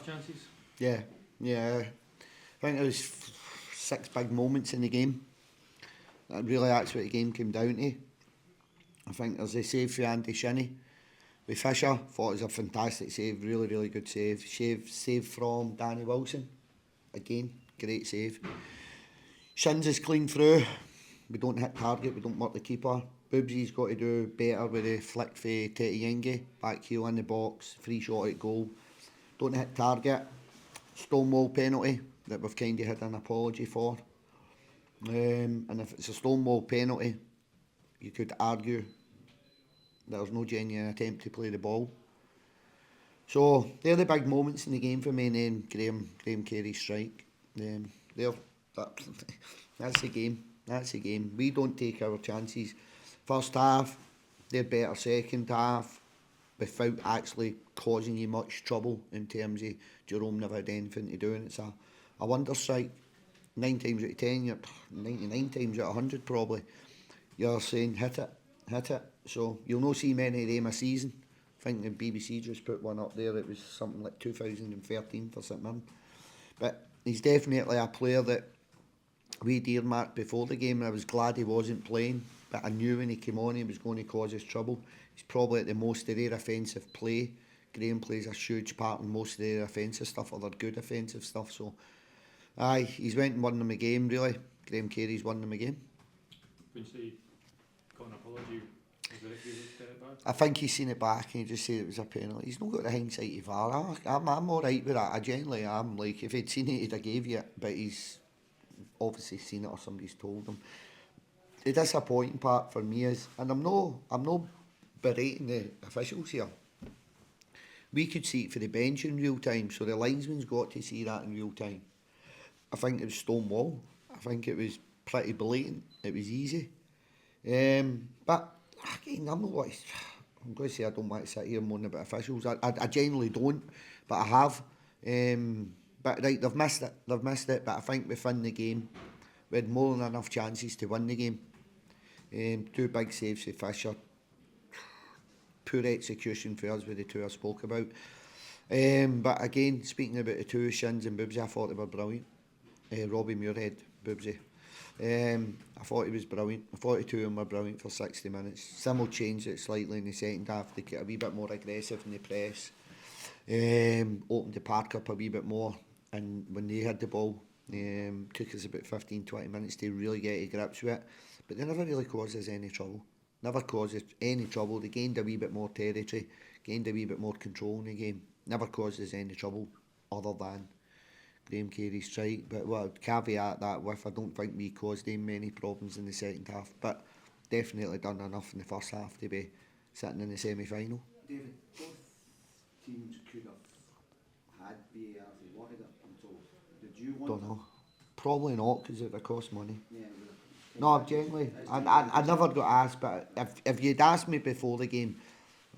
half chances? Yeah. I think there was 6 big moments in the game. Really, that's what the game came down to. I think there's a save for Andy Shinnie with Fisher. Thought it was a fantastic save, really good save. Save from Danny Wilson. Again, great save. Shins is clean through. We don't hit target, we don't mark the keeper. Boobsy's got to do better with the flick for Tete Yengi. Back heel in the box, free shot at goal. Don't hit target. Stonewall penalty that we've kind of had an apology for. And if it's a Stonewall penalty, you could argue there's no genuine attempt to play the ball. So they're the big moments in the game for me, and then Graham Carey's strike. That's the game. That's the game. We don't take our chances. First half, they're better second half without actually causing you much trouble in terms of Jerome never had anything to do, and it's a wonder strike. 9 times out of 10, you're 99 times out of 100 probably, you're saying hit it. So you'll not see many of them a season. I think the BBC just put one up there, it was something like 2013 for St Mirren. But he's definitely a player that we'd earmarked before the game, and I was glad he wasn't playing, but I knew when he came on he was going to cause us trouble. He's probably at the most of their offensive play. Graham plays a huge part in most of their offensive stuff, or their good offensive stuff, so aye, he's went and won them a game, really. Graham Carey's won them a game. When you say got an apology, was there if you looked at it back? I think he's seen it back and he just said it was a penalty. He's not got the hindsight of VAR. I'm alright with that. I genuinely am. Like, if he'd seen it, he'd have gave you it, but he's obviously seen it or somebody's told him. The disappointing part for me is, and I'm not berating the officials here, we could see it for the bench in real time, so the linesman's got to see that in real time. I think it was Stonewall. I think it was pretty blatant. It was easy. But again, I'm going to say I don't want to sit here moaning about officials. I genuinely don't, but I have. But right, they've missed it. But I think within the game, we had more than enough chances to win the game. 2 big saves for Fisher. Poor execution for us with the 2 I spoke about. But again, speaking about the 2, Shins and Boobsy, I thought they were brilliant. Robbie Muirhead, Boobsy. I thought he was brilliant. I thought the 2 of them were brilliant for 60 minutes. Simmel changed it slightly in the second half to get a wee bit more aggressive in the press. Opened the park up a wee bit more, and when they had the ball, took us about 15-20 minutes to really get to grips with it. But they never really caused us any trouble. Never caused us any trouble. They gained a wee bit more territory, gained a wee bit more control in the game. Never caused us any trouble other than Graham Carey's strike. But well, caveat that with, I don't think we caused them many problems in the second half, but definitely done enough in the first half to be sitting in the semi-final. David, both teams could have had VAR if they wanted it, I'm told. Did you want Don't know. Probably not, because it would cost money. Yeah, No, genuinely, I never got asked, but if you'd asked me before the game,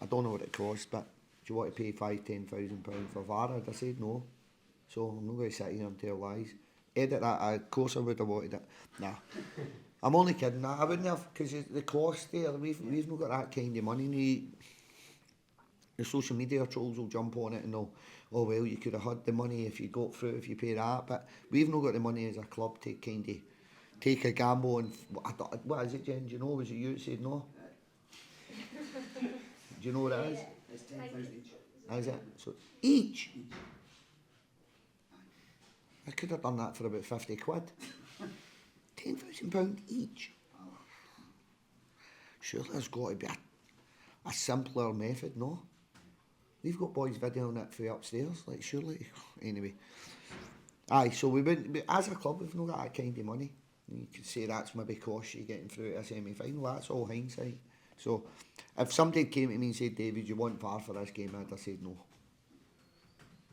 I don't know what it cost, but do you want to pay £5,000-10,000 for VAR? I'd have said no. So I'm not going to sit here and tell lies. Edit that, of course I would have wanted it. Nah. I'm only kidding. I wouldn't have, because the cost there, we've not got that kind of money. The social media trolls will jump on it and they'll, oh well, you could have had the money if you got through, if you pay that, but we've not got the money as a club to kind of take a gamble and, what is it, Jen? Do you know? Was it you that said no? Do you know what it is? It's 10,000 each. Is it? So each? I could have done that for about 50 quid. £10,000 each. Surely there's got to be a simpler method, no? We've got boys videoing it for upstairs, like surely. Anyway. Aye, so we wouldn't, as a club, we've not got that kind of money. You could say that's maybe cost you getting through to a semi-final, that's all hindsight. So, if somebody came to me and said, David, you want VAR for this game, I'd have said no.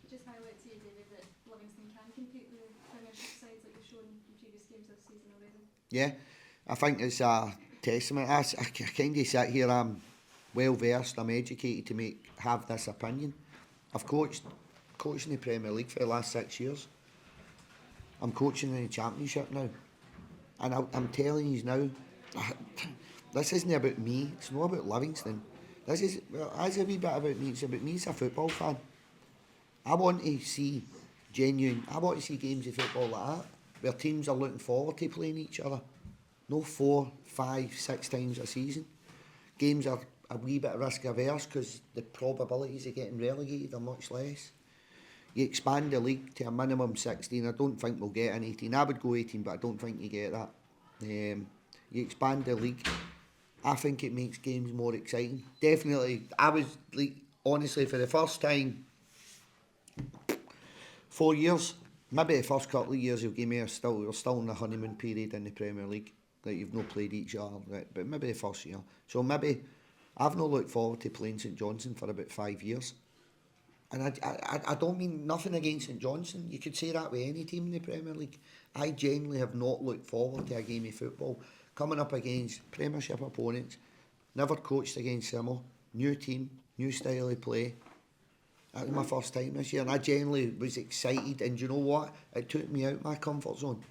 Just highlight to you, David, that Livingston can compete with Premiership sides like you've shown in previous games this season already. Yeah, I think it's a testament. I kind of sit here, I'm well versed, I'm educated to have this opinion. I've coached in the Premier League for the last 6 years. I'm coaching in the Championship now. And I'm telling you now, this isn't about me, it's not about Livingston. This is, well, it's a wee bit about me, it's about me as a football fan. I want to see games of football like that, where teams are looking forward to playing each other. No 4, 5, 6 times a season. Games are a wee bit risk averse because the probabilities of getting relegated are much less. You expand the league to a minimum 16. I don't think we'll get an 18. I would go 18, but I don't think you get that. You expand the league. I think it makes games more exciting. Definitely, I was like, honestly, for the first time, 4 years, maybe the first couple of years of game we're still in the honeymoon period in the Premier League. Like, you've not played each other, right? But maybe the first year. So maybe I've not looked forward to playing St Johnstone for about 5 years. And I don't mean nothing against St Johnstone. You could say that with any team in the Premier League. I genuinely have not looked forward to a game of football. Coming up against Premiership opponents, never coached against similar, new team, new style of play. That was my first time this year, and I genuinely was excited. And you know what? It took me out of my comfort zone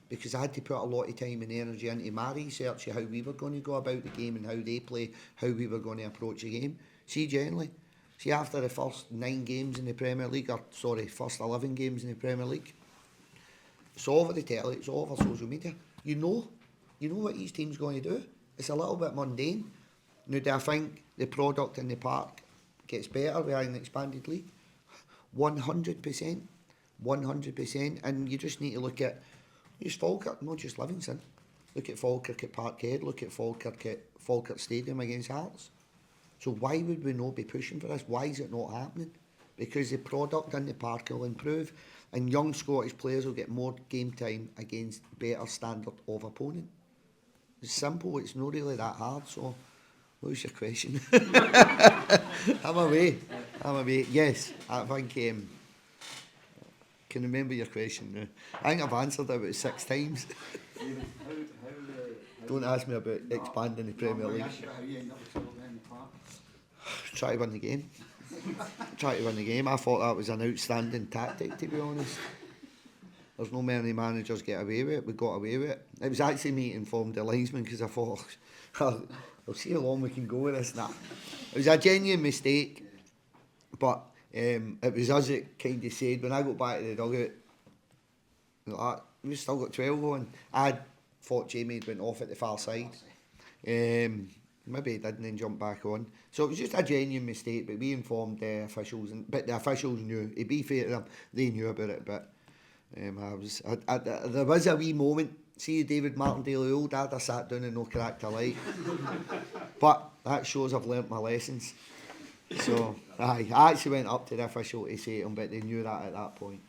because I had to put a lot of time and energy into my research of how we were going to go about the game and how they play, how we were going to approach the game. See, after the first 9 games in the Premier League, first 11 games in the Premier League, it's all over the telly, it's all over social media. You know what each team's going to do. It's a little bit mundane. Now, do I think the product in the park gets better with an expanded league? 100%. 100%. And you just need to look at just Falkirk, not just Livingston. Look at Falkirk at Parkhead, look at Falkirk Stadium against Hearts. So why would we not be pushing for this? Why is it not happening? Because the product in the park will improve and young Scottish players will get more game time against better standard of opponent. It's simple, it's not really that hard. So what was your question? I'm away. Yes, I think can remember your question now. I think I've answered it about 6 times. Don't ask me about expanding the Premier League. How you end up with someone in the park? Try to win the game. I thought that was an outstanding tactic, to be honest. There's no many managers get away with it. We got away with it. It was actually me that informed the linesman because I thought, I'll see how long we can go with this. Nah. It was a genuine mistake, but it was us that kind of said, when I got back to the dugout, like, we've still got 12 on. I thought Jamie had went off at the far side. Maybe he didn't then jump back on. So it was just a genuine mistake, but we informed the officials, but the officials knew. To be fair to them, they knew about it, but there was a wee moment. See David Martindale, the old dad, I sat down and no character light. But that shows I've learnt my lessons. So, I actually went up to the official to say to him, but they knew that at that point.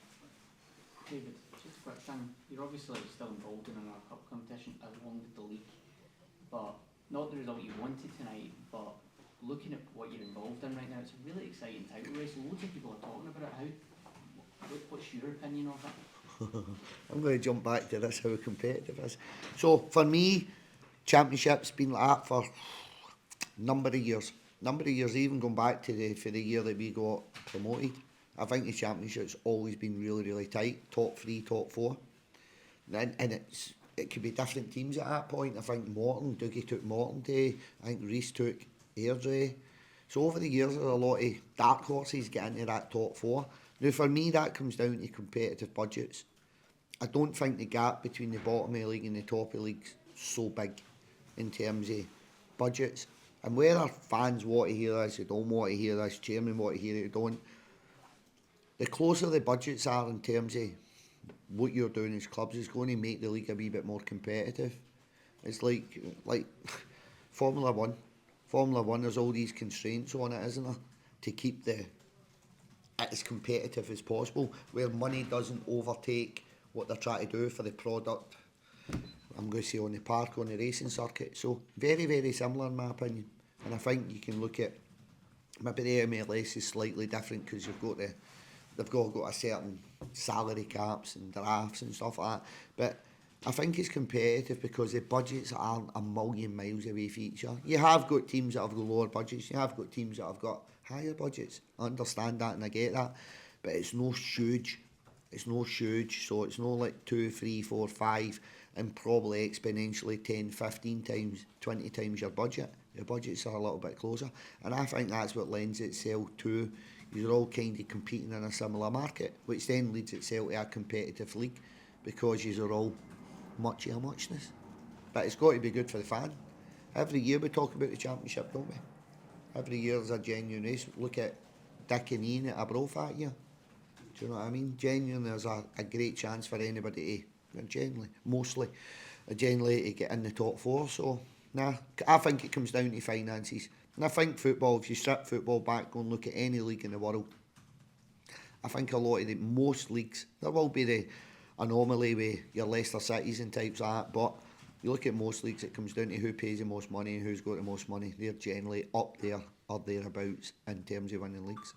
David, just a quick thing. You're obviously still involved in another cup competition along with the league, but not the result you wanted tonight, but looking at what you're involved in right now, it's a really exciting title race. Loads of people are talking about it. What's your opinion of it? I'm going to jump back to this, how competitive it is. So, for me, Championship's been like that for a number of years, even going back to for the year that we got promoted. I think the Championship's always been really, really tight, top 3, top 4. And it could be different teams at that point. I think Dougie took Morton Day, I think Reese took Airdrie. So over the years, there's a lot of dark horses getting into that top 4. Now, for me, that comes down to competitive budgets. I don't think the gap between the bottom of the league and the top of the league is so big in terms of budgets. And whether fans want to hear this, they don't want to hear this, chairman want to hear it, they don't. The closer the budgets are in terms of what you're doing as clubs is going to make the league a wee bit more competitive. It's like Formula 1. Formula 1, there's all these constraints on it, isn't there? To keep it as competitive as possible, where money doesn't overtake what they're trying to do for the product. I'm going to say on the park, on the racing circuit. So very, very similar in my opinion. And I think you can look at maybe the MLS is slightly different because they've got a certain salary caps and drafts and stuff like that. But I think it's competitive because the budgets aren't a million miles away from each other. You have got teams that have got lower budgets, you have got teams that have got higher budgets. I understand that and I get that. But it's no huge. So it's not like 2, 3, 4, 5 and probably exponentially 10, 15 times, 20 times your budget. Your budgets are a little bit closer. And I think that's what lends itself to you're all kind of competing in a similar market, which then leads itself to a competitive league because you're all much of a muchness. But it's got to be good for the fan. Every year we talk about the Championship, don't we? Every year there's a genuine race. Look at Dick and Ian at Arbroath that year. Do you know what I mean? Genuinely, there's a great chance for anybody to, mostly to get in the top four. So, nah, I think it comes down to finances. And I think football, if you strip football back, go and look at any league in the world, I think most leagues, there will be the anomaly with your Leicester Cities and types like that, but you look at most leagues, it comes down to who pays the most money and who's got the most money. They're generally up there or thereabouts in terms of winning leagues.